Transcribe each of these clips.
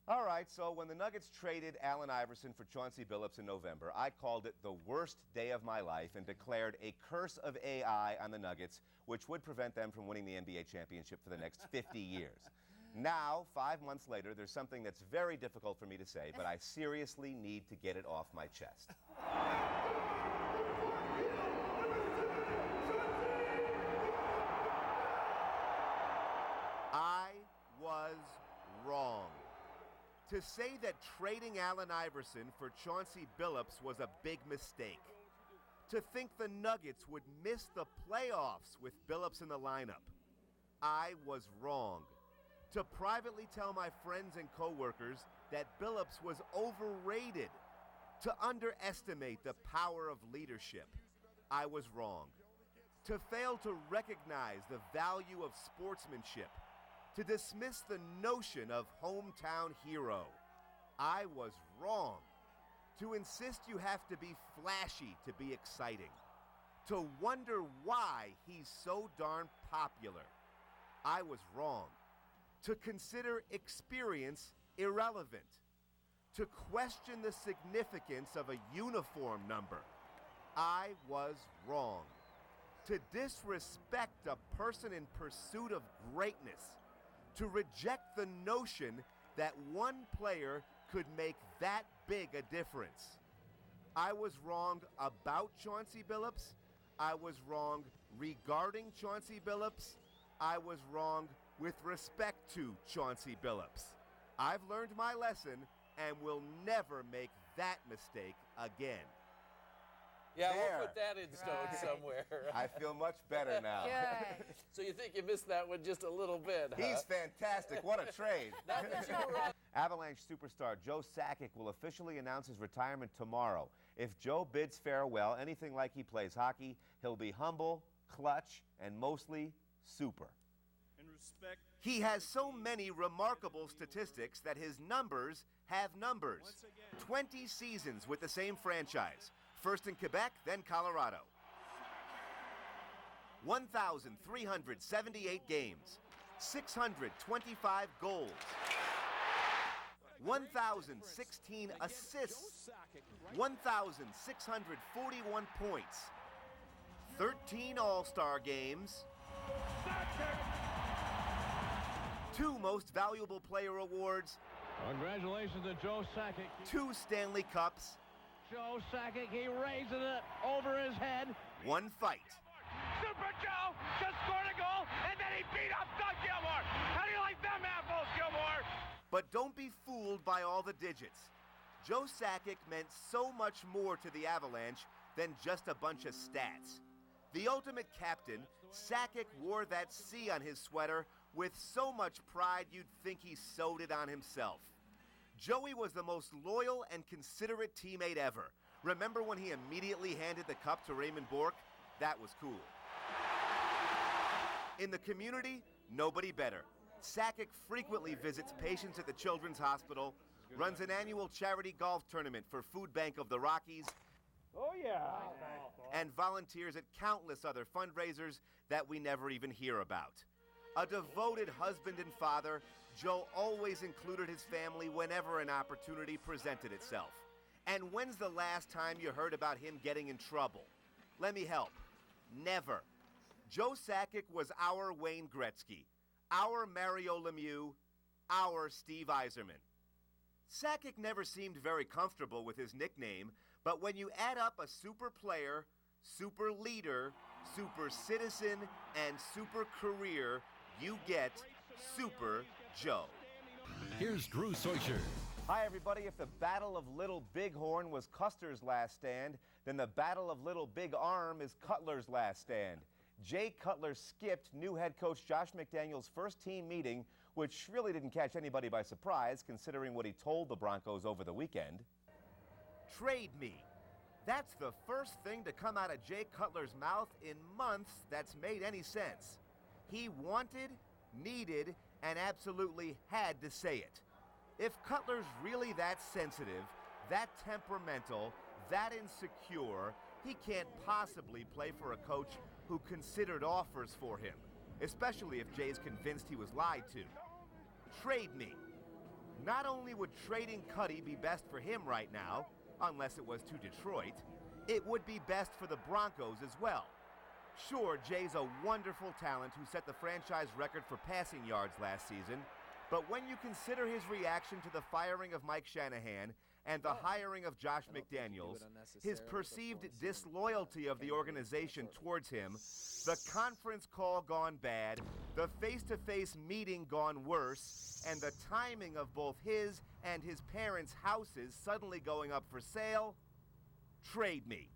All right, so when the Nuggets traded Allen Iverson for Chauncey Billups in November, I called it the worst day of my life and declared a curse of AI on the Nuggets, which would prevent them from winning the NBA championship for the next 50 years. Now, 5 months later, there's something that's very difficult for me to say, but I seriously need to get it off my chest. I was wrong. To say that trading Allen Iverson for Chauncey Billups was a big mistake. To think the Nuggets would miss the playoffs with Billups in the lineup. I was wrong. To privately tell my friends and coworkers that Billups was overrated. To underestimate the power of leadership. I was wrong. To fail to recognize the value of sportsmanship. To dismiss the notion of hometown hero. I was wrong. To insist you have to be flashy to be exciting. To wonder why he's so darn popular. I was wrong. To consider experience irrelevant. To question the significance of a uniform number. I was wrong. To disrespect a person in pursuit of greatness. To reject the notion that one player could make that big a difference. I was wrong about Chauncey Billups. I was wrong regarding Chauncey Billups. I was wrong with respect to Chauncey Billups. I've learned my lesson and will never make that mistake again. Yeah, There. we'll put that in stone somewhere. I feel much better now. Good. So you think you missed that one just a little bit, huh? He's fantastic. What a trade. Not that you were Avalanche superstar Joe Sakic will officially announce his retirement tomorrow. If Joe bids farewell anything like he plays hockey, he'll be humble, clutch, and mostly super. In respect, he has so many remarkable statistics that his numbers have numbers. 20 seasons with the same franchise. First in Quebec, then Colorado. 1,378 games. 625 goals. 1,016 assists. 1,641 points. 13 All-Star games. 2 Most Valuable Player awards. Congratulations to Joe Sakic. 2 Stanley Cups. Joe Sakic, he raises it over his head. 1 fight. Super Joe just scored a goal, and then he beat up Doug Gilmour. How do you like them apples, Gilmour? But don't be fooled by all the digits. Joe Sakic meant so much more to the Avalanche than just a bunch of stats. The ultimate captain, Sakic wore that C on his sweater with so much pride you'd think he sewed it on himself. Joey was the most loyal and considerate teammate ever. Remember when he immediately handed the cup to Raymond Bourque? That was cool. In the community, nobody better. Sakic frequently visits patients at the Children's Hospital, runs an annual charity golf tournament for Food Bank of the Rockies, and volunteers at countless other fundraisers that we never even hear about. A devoted husband and father, Joe always included his family whenever an opportunity presented itself. And when's the last time you heard about him getting in trouble? Let me help. Never. Joe Sakic was our Wayne Gretzky, our Mario Lemieux, our Steve Yzerman. Sakic never seemed very comfortable with his nickname, but when you add up a super player, super leader, super citizen, and super career, you get Super Joe. Here's Drew Soicher. Hi, everybody. If the Battle of Little Bighorn was Custer's last stand, then the Battle of Little Big Arm is Cutler's last stand. Jay Cutler skipped new head coach Josh McDaniels' first team meeting, which really didn't catch anybody by surprise, considering what he told the Broncos over the weekend. Trade me. That's the first thing to come out of Jay Cutler's mouth in months that's made any sense. He wanted, needed, and absolutely had to say it. If Cutler's really that sensitive, that temperamental, that insecure, he can't possibly play for a coach who considered offers for him, especially if Jay's convinced he was lied to. Trade me. Not only would trading Cuddy be best for him right now, unless it was to Detroit, it would be best for the Broncos as well. Sure, Jay's a wonderful talent who set the franchise record for passing yards last season, but when you consider his reaction to the firing of Mike Shanahan and the hiring of Josh McDaniels, his perceived disloyalty of the organization towards him, the conference call gone bad, the face-to-face meeting gone worse, and the timing of both his and his parents' houses suddenly going up for sale, trade me.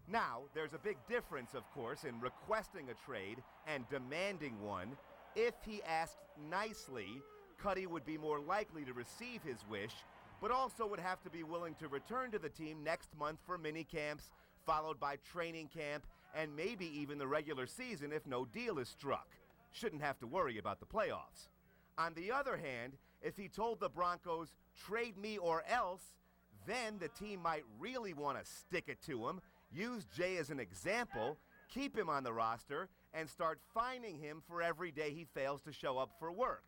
Now, there's a big difference, of course, in requesting a trade and demanding one. If he asked nicely, Cuddy would be more likely to receive his wish, but also would have to be willing to return to the team next month for mini-camps, followed by training camp, and maybe even the regular season if no deal is struck. Shouldn't have to worry about the playoffs. On the other hand, if he told the Broncos, trade me or else, then the team might really want to stick it to him, use Jay as an example, keep him on the roster, and start fining him for every day he fails to show up for work.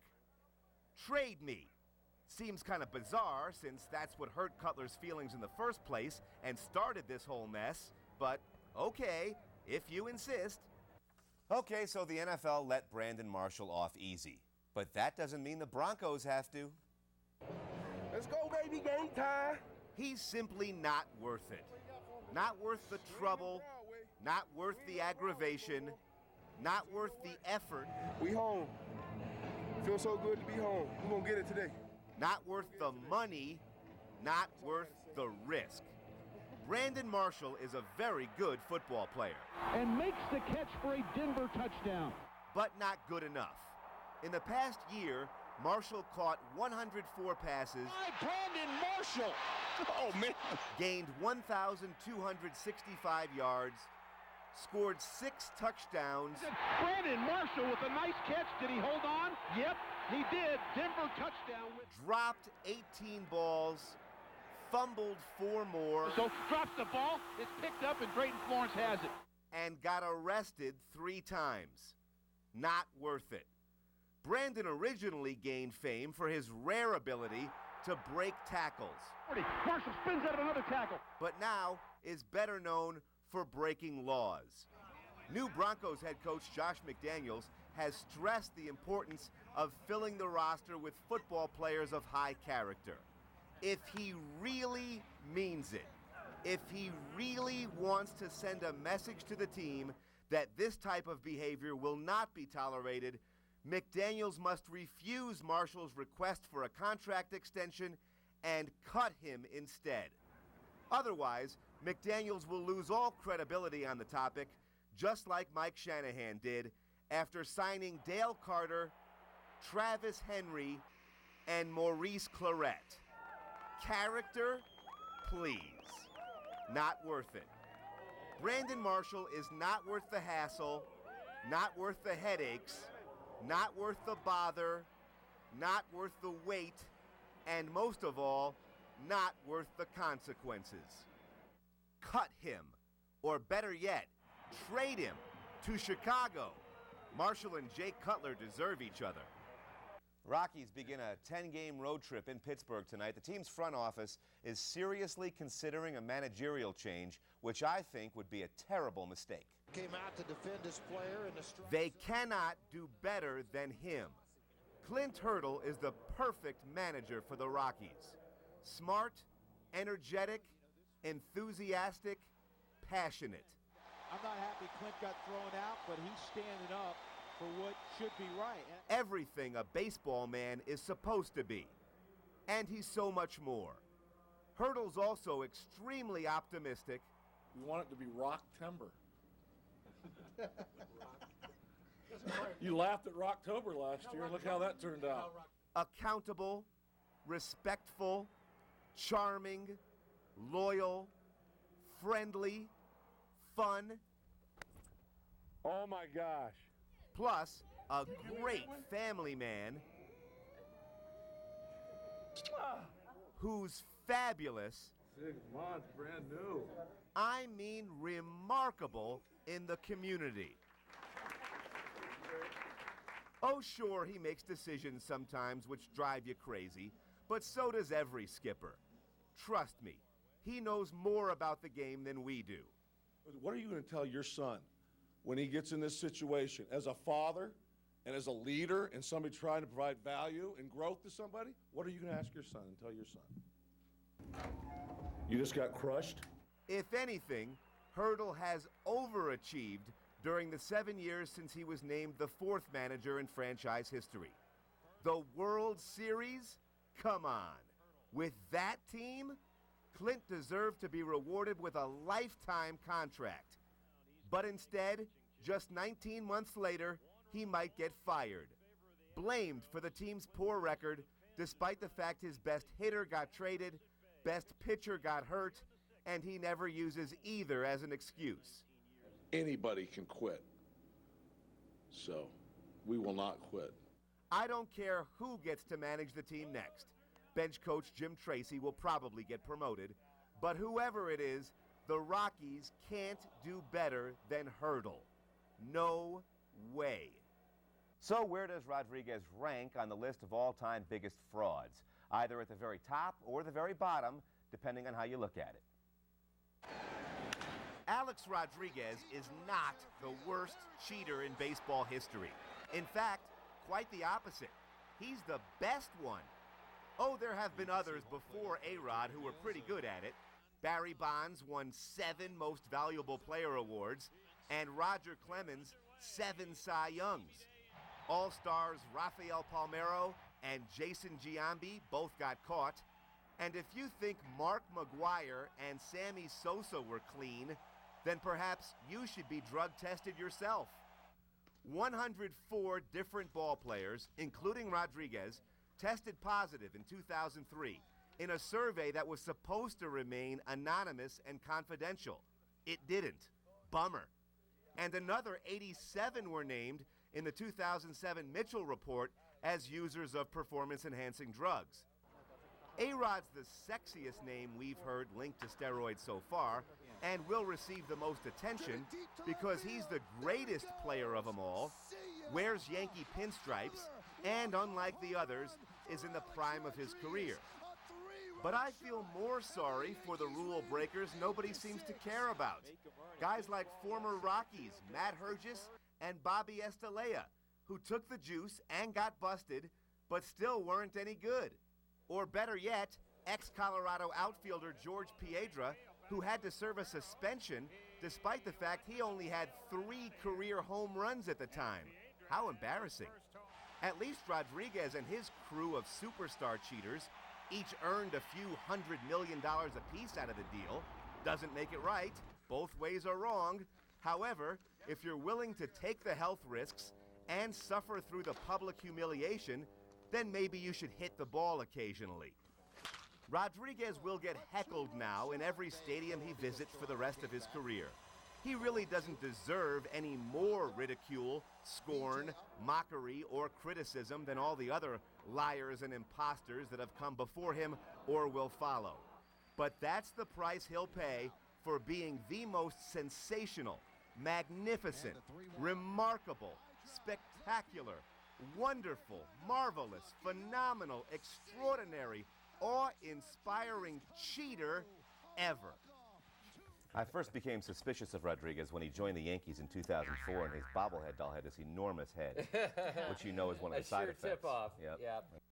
Trade me. Seems kind of bizarre since that's what hurt Cutler's feelings in the first place and started this whole mess, but okay, if you insist. Okay, so the NFL let Brandon Marshall off easy, but that doesn't mean the Broncos have to. Let's go, baby, game time. He's simply not worth it. Not worth the trouble, not worth the aggravation, not worth the effort. We home. Feels so good to be home. We're going to get it today. Not worth the money, not worth the risk. Brandon Marshall is a very good football player. And makes the catch for a Denver touchdown. But not good enough. In the past year, Marshall caught 104 passes. Brandon Marshall! Oh, man. Gained 1,265 yards, scored 6 touchdowns. Brandon Marshall with a nice catch. Did he hold on? Yep, he did. Denver touchdown. Dropped 18 balls, fumbled 4 more. So drops the ball, it's picked up, and Drayton Florence has it. And got arrested 3 times. Not worth it. Brandon originally gained fame for his rare ability to break tackles. Marshall spins out of another tackle. But now is better known for breaking laws. New Broncos head coach Josh McDaniels has stressed the importance of filling the roster with football players of high character. If he really means it, if he really wants to send a message to the team that this type of behavior will not be tolerated, McDaniels must refuse Marshall's request for a contract extension and cut him instead. Otherwise, McDaniels will lose all credibility on the topic, just like Mike Shanahan did after signing Dale Carter, Travis Henry, and Maurice Clarett. Character? Please. Not worth it. Brandon Marshall is not worth the hassle, not worth the headaches, not worth the bother, not worth the wait, and most of all, not worth the consequences. Cut him, or better yet, trade him to Chicago. Marshall and Jay Cutler deserve each other. Rockies begin a 10-game road trip in Pittsburgh tonight. The team's front office is seriously considering a managerial change, which I think would be a terrible mistake. Came out to defend his player in the They cannot do better than him. Clint Hurdle is the perfect manager for the Rockies. Smart, energetic, enthusiastic, passionate. I'm not happy Clint got thrown out, but he's standing up for what should be right. Everything a baseball man is supposed to be. And he's so much more. Hurdle's also extremely optimistic. We want it to be rock timber. You laughed at Rocktober last year. Look how that turned out. Accountable, respectful, charming, loyal, friendly, fun. Oh, my gosh. Plus, a great family man who's fabulous. 6 months, brand new. I mean remarkable in the community. Oh, sure, he makes decisions sometimes which drive you crazy, But so does every skipper. Trust me, he knows more about the game than we do. What are you going to tell your son when he gets in this situation as a father and as a leader and somebody trying to provide value and growth to somebody? What are you going to ask your son and tell your son? You just got crushed? If anything, Hurdle has overachieved during the 7 years since he was named the 4th manager in franchise history. The World Series? Come on. With that team, Clint deserved to be rewarded with a lifetime contract. But instead, just 19 months later, he might get fired. Blamed for the team's poor record, despite the fact his best hitter got traded, best pitcher got hurt, and he never uses either as an excuse. Anybody can quit. So, we will not quit. I don't care who gets to manage the team next. Bench coach Jim Tracy will probably get promoted, but whoever it is, the Rockies can't do better than Hurdle. No way. So where does Rodriguez rank on the list of all-time biggest frauds? Either at the very top or the very bottom, depending on how you look at it. Alex Rodriguez is not the worst cheater in baseball history. In fact, quite the opposite. He's the best one. Oh, there have been others before A-Rod who were pretty good at it. Barry Bonds won 7 Most Valuable Player awards, and Roger Clemens 7 Cy Youngs. All-stars Rafael Palmeiro and Jason Giambi both got caught. And if you think Mark McGwire and Sammy Sosa were clean, then perhaps you should be drug tested yourself. 104 different ball players, including Rodriguez, tested positive in 2003 in a survey that was supposed to remain anonymous and confidential. It didn't. Bummer. And another 87 were named in the 2007 Mitchell report as users of performance-enhancing drugs. A-Rod's the sexiest name we've heard linked to steroids so far, and will receive the most attention because he's the greatest player of them all, wears Yankee pinstripes, and unlike the others, is in the prime of his career. But I feel more sorry for the rule breakers nobody seems to care about. Guys like former Rockies Matt Hergis and Bobby Estalella, who took the juice and got busted, but still weren't any good. Or better yet, ex-Colorado outfielder George Piedra, who had to serve a suspension despite the fact he only had 3 career home runs at the time. How embarrassing. At least Rodriguez and his crew of superstar cheaters each earned a few $100 million apiece out of the deal. Doesn't make it right. Both ways are wrong. However, if you're willing to take the health risks and suffer through the public humiliation, then maybe you should hit the ball occasionally. Rodriguez will get heckled now in every stadium he visits for the rest of his career. He really doesn't deserve any more ridicule, scorn, mockery, or criticism than all the other liars and imposters that have come before him or will follow. But that's the price he'll pay for being the most sensational, magnificent, remarkable, spectacular, wonderful, marvelous, phenomenal, extraordinary, awe-inspiring cheater ever. I first became suspicious of Rodriguez when he joined the Yankees in 2004, and his bobblehead doll had this enormous head, which you know is one of the side effects. Tip off. Yep. Yep.